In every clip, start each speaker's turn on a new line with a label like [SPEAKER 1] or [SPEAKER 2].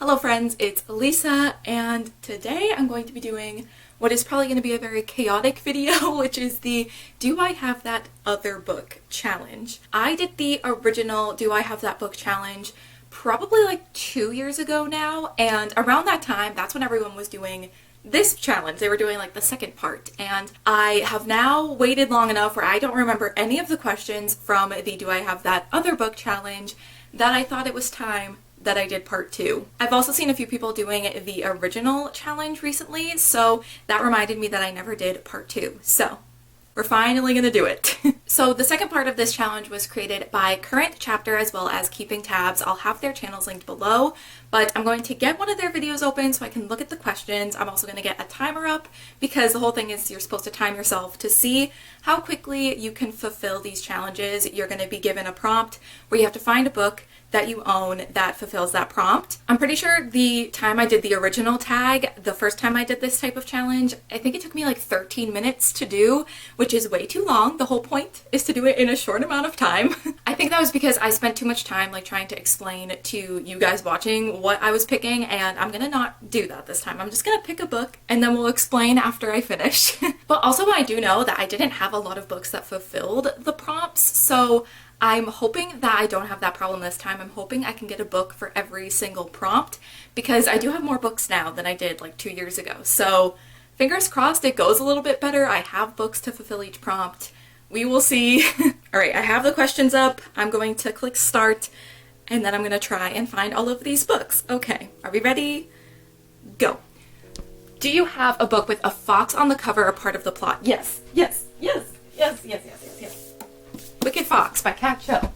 [SPEAKER 1] Hello friends, it's Lisa, and today I'm going to be doing what is probably going to be a very chaotic video, which is the Do I Have That Other Book challenge. I did the original Do I Have That Book challenge probably like 2 years ago now, and around that time, that's when everyone was doing this challenge. They were doing like the second part, and I have now waited long enough where I don't remember any of the questions from the Do I Have That Other Book challenge that I thought it was time that I did part 2. I've also seen a few people doing the original challenge recently, so that reminded me that I never did part 2. So we're finally gonna do it. So the second part of this challenge was created by Current Chapter as well as Keeping Tabs. I'll have their channels linked below, but I'm going to get one of their videos open so I can look at the questions. I'm also going to get a timer up because the whole thing is you're supposed to time yourself to see how quickly you can fulfill these challenges. You're going to be given a prompt where you have to find a book that you own that fulfills that prompt. I'm pretty sure the time I did the original tag, the first time I did this type of challenge, I think it took me like 13 minutes to do, which is way too long. The whole point is to do it in a short amount of time. I think that was because I spent too much time like trying to explain to you guys watching what I was picking, and I'm gonna not do that this time. I'm just gonna pick a book and then we'll explain after I finish. But also I do know that I didn't have a lot of books that fulfilled the prompts, so I'm hoping that I don't have that problem this time. I'm hoping I can get a book for every single prompt because I do have more books now than I did like 2 years ago. So fingers crossed it goes a little bit better. I have books to fulfill each prompt. We will see. All right, I have the questions up. I'm going to click start and then I'm gonna try and find all of these books. Okay, are we ready? Go. Do you have a book with a fox on the cover or part of the plot? Yes, yes, yes, yes, yes, yes, yes, yes. Wicked Fox by Cat Show.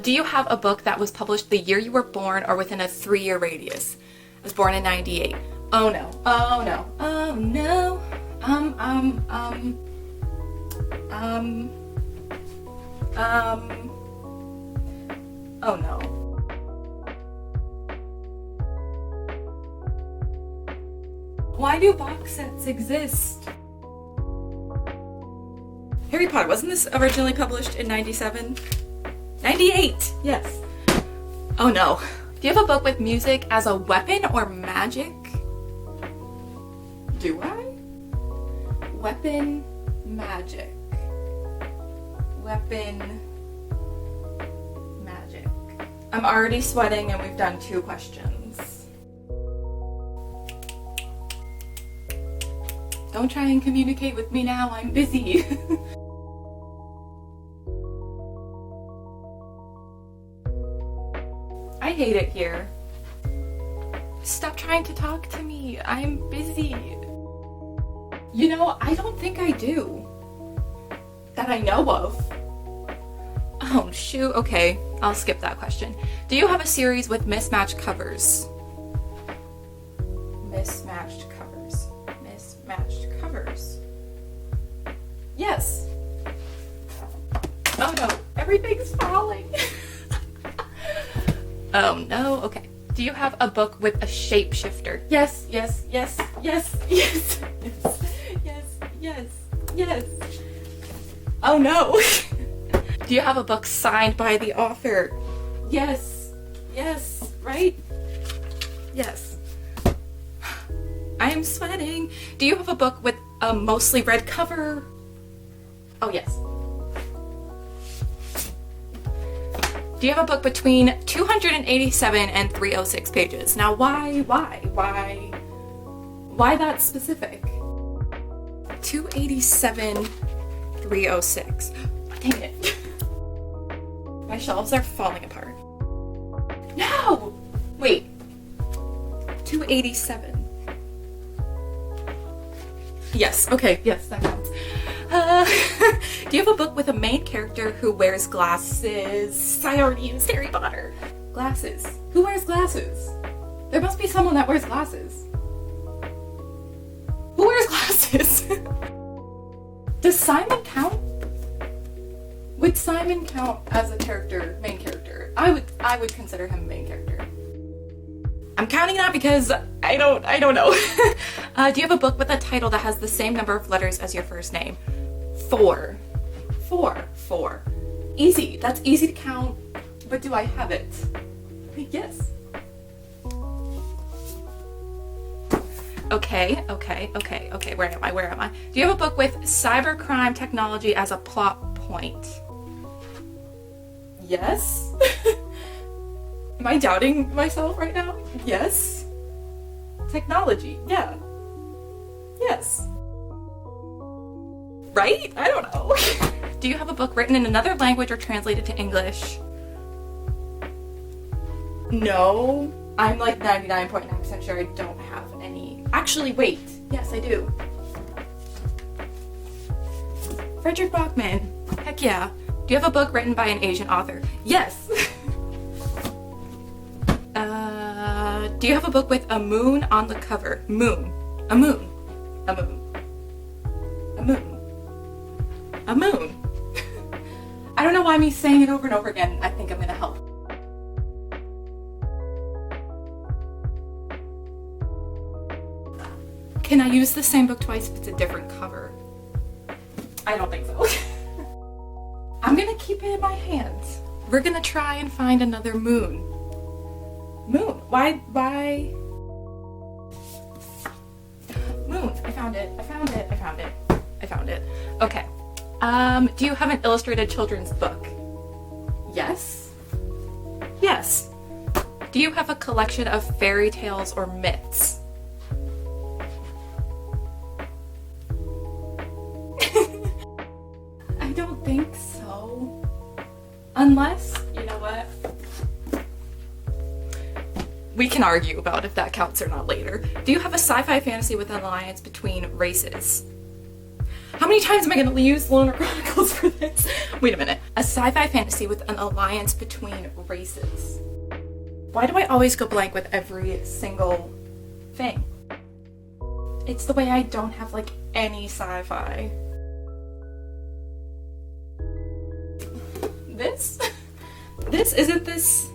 [SPEAKER 1] Do you have a book that was published the year you were born or within a 3-year radius? I was born in 98. Oh no, oh no, oh no. Oh no. Why do box sets exist? Harry Potter, wasn't this originally published in 97? 98, yes. Oh no. Do you have a book with music as a weapon or magic? Do I? Weapon, magic. Weapon, magic. I'm already sweating and we've done 2 questions. Don't try and communicate with me now, I'm busy. I hate it here. Stop trying to talk to me, I'm busy. You know, I don't think I do. That I know of. Oh shoot, okay, I'll skip that question. Do you have a series with mismatched covers? Mismatched covers. Mismatched covers. Yes. Oh no, everything's falling. Oh no, okay. Do you have a book with a shapeshifter? Yes, yes, yes, yes, yes, yes, yes, yes, yes. Oh no. Do you have a book signed by the author? Yes, yes, right? Yes. I am sweating. Do you have a book with a mostly red cover? Oh yes. Do you have a book between 287 and 306 pages? Now why that specific? 287, 306. Dang it. My shelves are falling apart. No! Wait. 287. Yes, okay, yes, that counts. Do you have a book with a main character who wears glasses? I already used Harry Potter. Glasses. Who wears glasses? There must be someone that wears glasses. Who wears glasses? Does Simon count? Would Simon count as a character, main character? I would consider him a main character. I'm counting that because I don't know. Do you have a book with a title that has the same number of letters as your first name? 4. 4. Easy. That's easy to count. But do I have it? Yes. Okay. Where am I? Do you have a book with cybercrime technology as a plot point? Yes. Am I doubting myself right now? Yes. Technology, yeah. Yes. Right? I don't know. Do you have a book written in another language or translated to English? No. I'm like 99.9% sure I don't have any. Actually, wait. Yes, I do. Frederick Bachman. Heck yeah. Do you have a book written by an Asian author? Yes. Do you have a book with a moon on the cover? Moon. A moon. A moon. A moon. A moon. I don't know why me saying it over and over again. I think I'm gonna help. Can I use the same book twice if it's a different cover? I don't think so. I'm gonna keep it in my hands. We're gonna try and find another moon. Moon. Why? Moon. I found it. Okay. Do you have an illustrated children's book? Yes. Yes. Do you have a collection of fairy tales or myths? I don't think so. Unless, you know what? We can argue about if that counts or not later. Do you have a sci-fi fantasy with an alliance between races? How many times am I going to use Lunar Chronicles for this? Wait a minute. A sci-fi fantasy with an alliance between races. Why do I always go blank with every single thing? It's the way I don't have like any sci-fi. Isn't this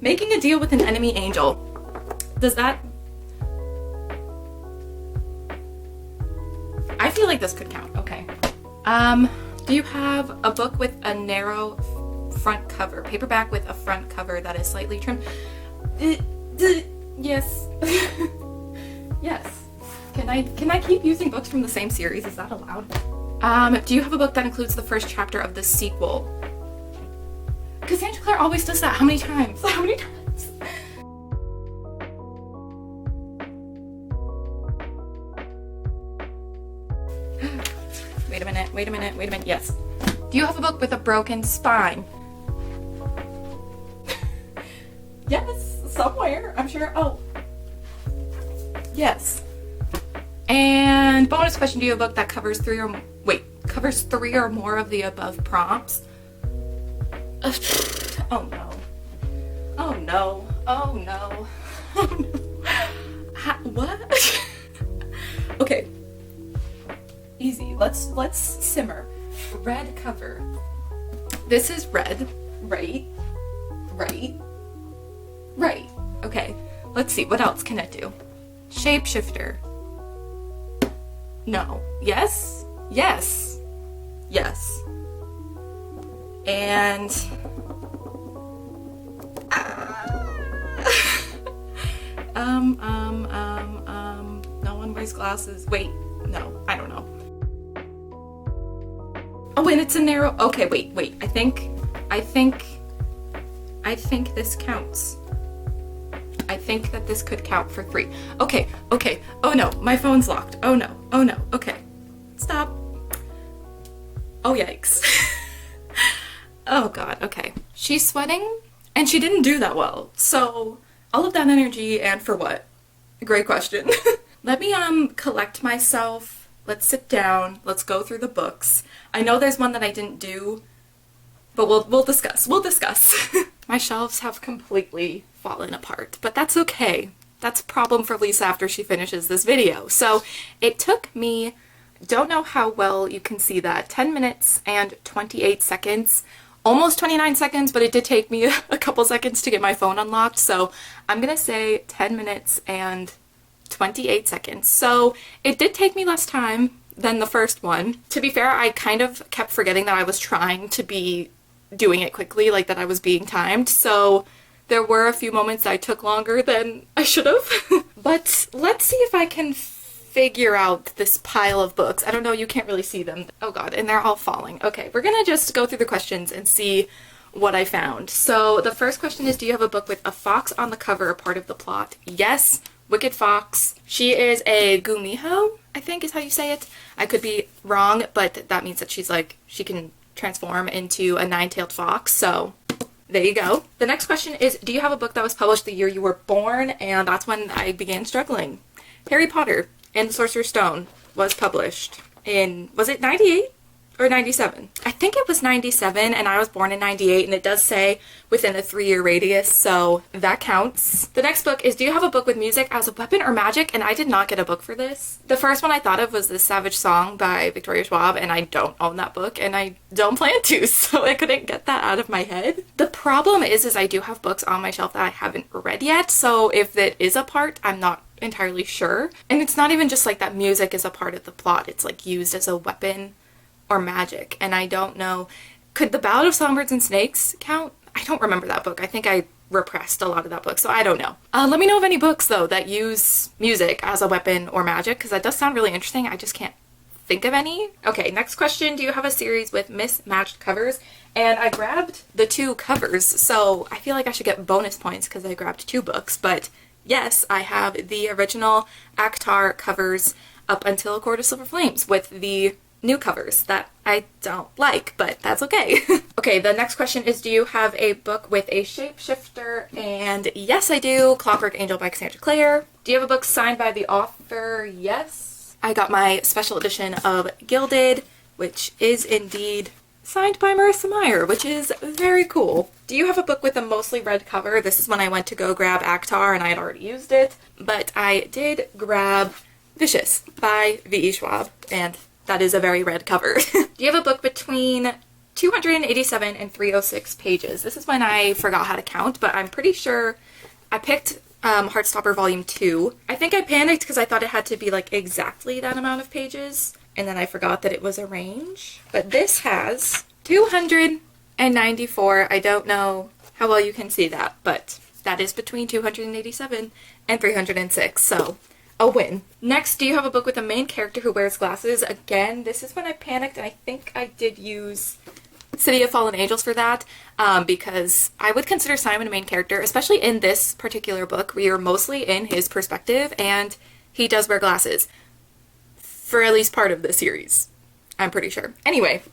[SPEAKER 1] making a deal with an enemy angel? Does that... I feel like this could count. Okay. Do you have a book with a narrow front cover? Paperback with a front cover that is slightly trimmed? Yes. Yes. Can I keep using books from the same series? Is that allowed? Do you have a book that includes the first chapter of the sequel? Because Santa Claire always does that. How many times? How many times? Wait a minute. Yes. Do you have a book with a broken spine? Yes, somewhere. I'm sure. Oh. Yes. And bonus question, do you have a book that covers three or more of the above prompts? Oh no. Oh no. Oh no. Oh no. What? Okay. Easy. Let's simmer. Red cover. This is red. Right. Okay. Let's see. What else can it do? Shapeshifter. No. Yes. And no one wears glasses. Wait, no, I don't know. Oh, and it's a narrow. Okay, wait. I think this counts. I think that this could count for 3. Okay. Oh no, my phone's locked. Oh no. Okay, stop. Oh yikes. Oh god, okay. She's sweating, and she didn't do that well. So, all of that energy, and for what? Great question. Let me collect myself. Let's sit down. Let's go through the books. I know there's one that I didn't do, but we'll discuss. My shelves have completely fallen apart, but that's okay. That's a problem for Lisa after she finishes this video. So, it took me, don't know how well you can see that, 10 minutes and 28 seconds. Almost 29 seconds, but it did take me a couple seconds to get my phone unlocked, so I'm gonna say 10 minutes and 28 seconds. So it did take me less time than the first one. To be fair, I kind of kept forgetting that I was trying to be doing it quickly, like that I was being timed, so There were a few moments I took longer than I should have. But let's see if I can figure out this pile of books. I don't know, you can't really see them. Oh god, and they're all falling. Okay, we're gonna just go through the questions and see what I found. So the first question is, do you have a book with a fox on the cover a part of the plot? Yes, Wicked Fox. She is a gumiho, I think is how you say it. I could be wrong, but that means that she's like, she can transform into a nine-tailed fox, so there you go. The next question is, do you have a book that was published the year you were born? And that's when I began struggling. Harry Potter and the Sorcerer's Stone was published in, was it 98 or 97? I think it was 97, and I was born in 98, and it does say within a 3-year radius, so that counts. The next book is, do you have a book with music as a weapon or magic? And I did not get a book for this. The first one I thought of was The Savage Song by Victoria Schwab, and I don't own that book, and I don't plan to, so I couldn't get that out of my head. The problem is I do have books on my shelf that I haven't read yet, so if that is a part, I'm not entirely sure. And it's not even just like that music is a part of the plot, it's like used as a weapon or magic, and I don't know. Could The Ballad of Songbirds and Snakes count? I don't remember that book. I think I repressed a lot of that book, so I don't know. Let me know of any books though that use music as a weapon or magic, because that does sound really interesting. I just can't think of any. Okay, next question. Do you have a series with mismatched covers? And I grabbed the 2 covers, so I feel like I should get bonus points because I grabbed 2 books, but yes, I have the original Akhtar covers up until A Court of Silver Flames with the new covers that I don't like, but that's okay. Okay, the next question is, do you have a book with a shapeshifter? And yes, I do. Clockwork Angel by Cassandra Clare. Do you have a book signed by the author? Yes. I got my special edition of Gilded, which is indeed signed by Marissa Meyer, which is very cool. Do you have a book with a mostly red cover? This is when I went to go grab Akhtar and I had already used it, but I did grab Vicious by V.E. Schwab, and that is a very red cover. Do you have a book between 287 and 306 pages? This is when I forgot how to count, but I'm pretty sure I picked Heartstopper Volume 2. I think I panicked because I thought it had to be like exactly that amount of pages, and then I forgot that it was a range. But this has 294. I don't know how well you can see that, but that is between 287 and 306, so a win. Next, do you have a book with a main character who wears glasses? Again, this is when I panicked, and I think I did use City of Fallen Angels for that, because I would consider Simon a main character, especially in this particular book. We are mostly in his perspective, and he does wear glasses for at least part of the series, I'm pretty sure. Anyway,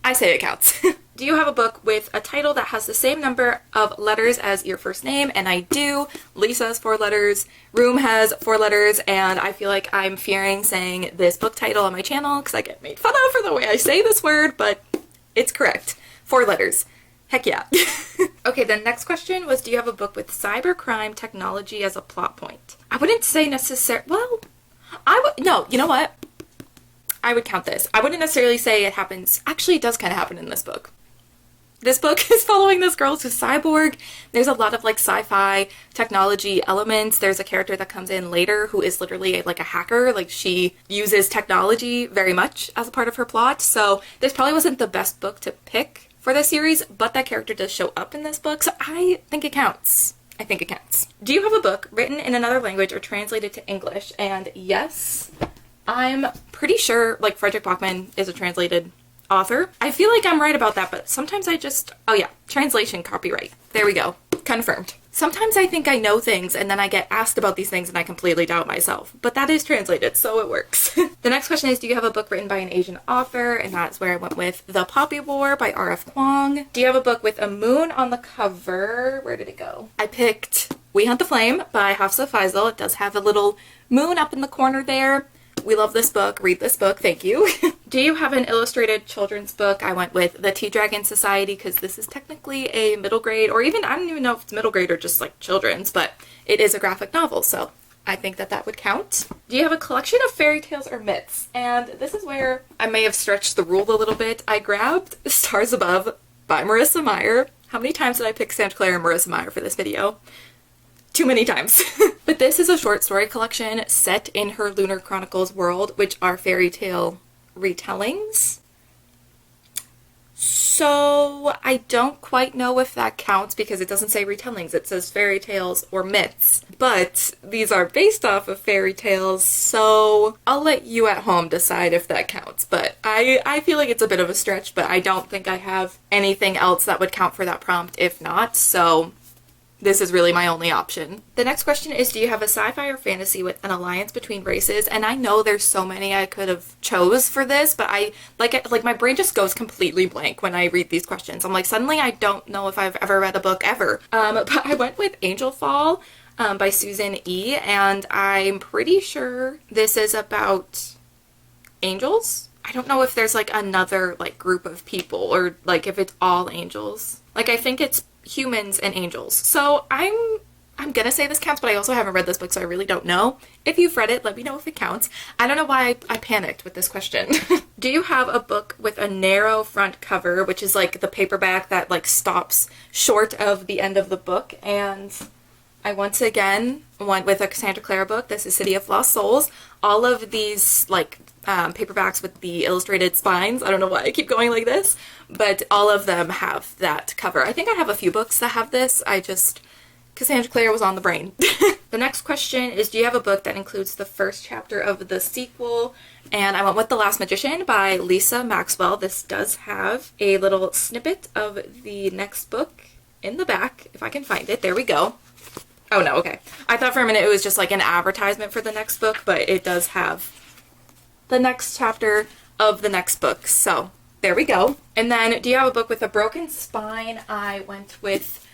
[SPEAKER 1] I say it counts. Do you have a book with a title that has the same number of letters as your first name? And I do. Lisa has 4 letters, Room has 4 letters, and I feel like I'm fearing saying this book title on my channel because I get made fun of for the way I say this word, but it's correct. 4 letters. Heck yeah. Okay, the next question was, do you have a book with cybercrime technology as a plot point? I wouldn't say well, no, you know what? I would count this. I wouldn't necessarily say it happens. Actually, it does kind of happen in this book. This book is following this girl who's a cyborg. There's a lot of like sci-fi technology elements. There's a character that comes in later who is literally like a hacker. Like, she uses technology very much as a part of her plot. So this probably wasn't the best book to pick for this series, but that character does show up in this book, so I think it counts. I think it counts. Do you have a book written in another language or translated to English? And yes, I'm pretty sure like Frederick Bachman is a translated author. I feel like I'm right about that, but sometimes I just, oh yeah, translation copyright. There we go. Confirmed. Sometimes I think I know things and then I get asked about these things and I completely doubt myself, but that is translated, so it works. The next question is, do you have a book written by an Asian author? And that's where I went with The Poppy War by R.F. Kuang. Do you have a book with a moon on the cover? Where did it go? I picked We Hunt the Flame by Hafsa Faisal. It does have a little moon up in the corner there. We love this book. Read this book. Thank you. Do you have an illustrated children's book? I went with The Tea Dragon Society because this is technically a middle grade, or even, I don't even know if it's middle grade or just like children's, but it is a graphic novel, so I think that that would count. Do you have a collection of fairy tales or myths? And this is where I may have stretched the rule a little bit. I grabbed Stars Above by Marissa Meyer. How many times did I pick Santa Clare and Marissa Meyer for this video? Too many times. But this is a short story collection set in her Lunar Chronicles world, which are fairy tale retellings. So I don't quite know if that counts because it doesn't say retellings, it says fairy tales or myths. But these are based off of fairy tales, so I'll let you at home decide if that counts. But I feel like it's a bit of a stretch, but I don't think I have anything else that would count for that prompt if not, so this is really my only option. The next question is, do you have a sci-fi or fantasy with an alliance between races? And I know there's so many I could have chose for this, but I like my brain just goes completely blank when I read these questions. I'm like, suddenly I don't know if I've ever read a book ever. But I went with Angel Fall by Susan E. And I'm pretty sure this is about angels. I don't know if there's like another like group of people or like if it's all angels. Like I think it's humans and angels. So I'm gonna say this counts, but I also haven't read this book, so I really don't know. If you've read it, let me know if it counts. I don't know why I panicked with this question. Do you have a book with a narrow front cover, which is like the paperback that like stops short of the end of the book? And I once again went with a Cassandra Clare book. This is City of Lost Souls. All of these like paperbacks with the illustrated spines. I don't know why I keep going like this, but all of them have that cover. I think I have a few books that have this. Cassandra Clare was on the brain. The next question is, do you have a book that includes the first chapter of the sequel? And I went with The Last Magician by Lisa Maxwell. This does have a little snippet of the next book in the back, if I can find it. There we go. Oh no, okay. I thought for a minute it was just like an advertisement for the next book, but it does have the next chapter of the next book. So there we go. And then, do you have a book with a broken spine? I went with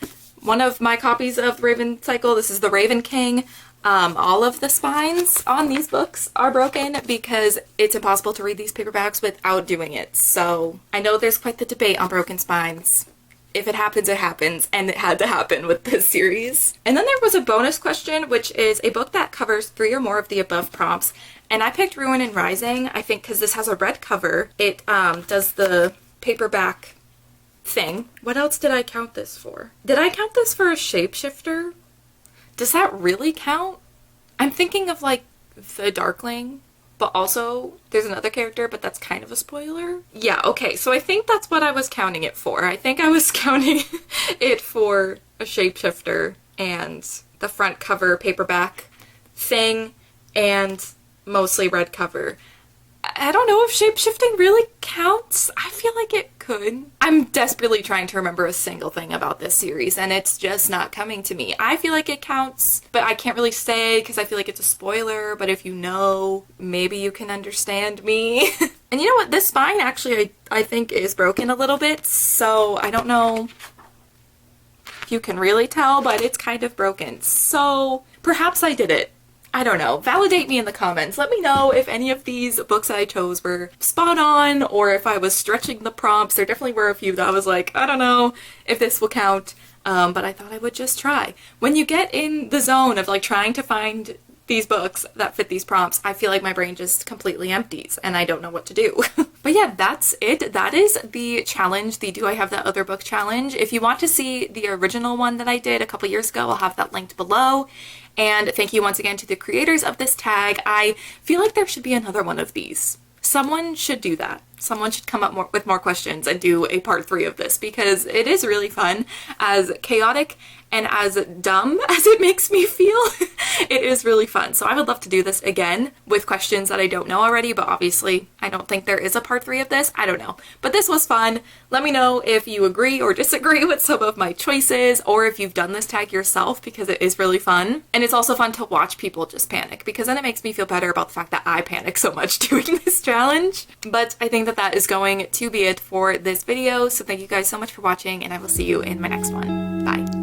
[SPEAKER 1] one of my copies of the Raven Cycle. This is The Raven King. All of the spines on these books are broken because it's impossible to read these paperbacks without doing it. So I know there's quite the debate on broken spines. If it happens, it happens, and it had to happen with this series. And then there was a bonus question, which is a book that covers 3 or more of the above prompts. And I picked Ruin and Rising, I think, because this has a red cover. It does the paperback thing. What else did I count this for? Did I count this for a shapeshifter? Does that really count? I'm thinking of like the Darkling, but also there's another character, but that's kind of a spoiler. Yeah, okay, so I think that's what I was counting it for. I think I was counting it for a shapeshifter and the front cover paperback thing and mostly red cover. I don't know if shapeshifting really counts. I feel like it could. I'm desperately trying to remember a single thing about this series and it's just not coming to me. I feel like it counts, but I can't really say because I feel like it's a spoiler, but if you know, maybe you can understand me. And you know what? This spine actually I think is broken a little bit, so I don't know if you can really tell, but it's kind of broken. So perhaps I did it. I don't know. Validate me in the comments. Let me know if any of these books I chose were spot on or if I was stretching the prompts. There definitely were a few that I was like, I don't know if this will count, but I thought I would just try. When you get in the zone of like trying to find these books that fit these prompts, I feel like my brain just completely empties and I don't know what to do. But yeah, that's it. That is the challenge, the Do I Have That Other Book challenge. If you want to see the original one that I did a couple years ago, I'll have that linked below. And thank you once again to the creators of this tag. I feel like there should be another one of these. Someone should do that. Someone should come up with more questions and do a part 3 of this because it is really fun. As chaotic and as dumb as it makes me feel, it is really fun. So I would love to do this again with questions that I don't know already, but obviously I don't think there is a part 3 of this. I don't know. But this was fun. Let me know if you agree or disagree with some of my choices or if you've done this tag yourself because it is really fun. And it's also fun to watch people just panic because then it makes me feel better about the fact that I panic so much doing this challenge. But I think that is going to be it for this video. So thank you guys so much for watching and I will see you in my next one. Bye.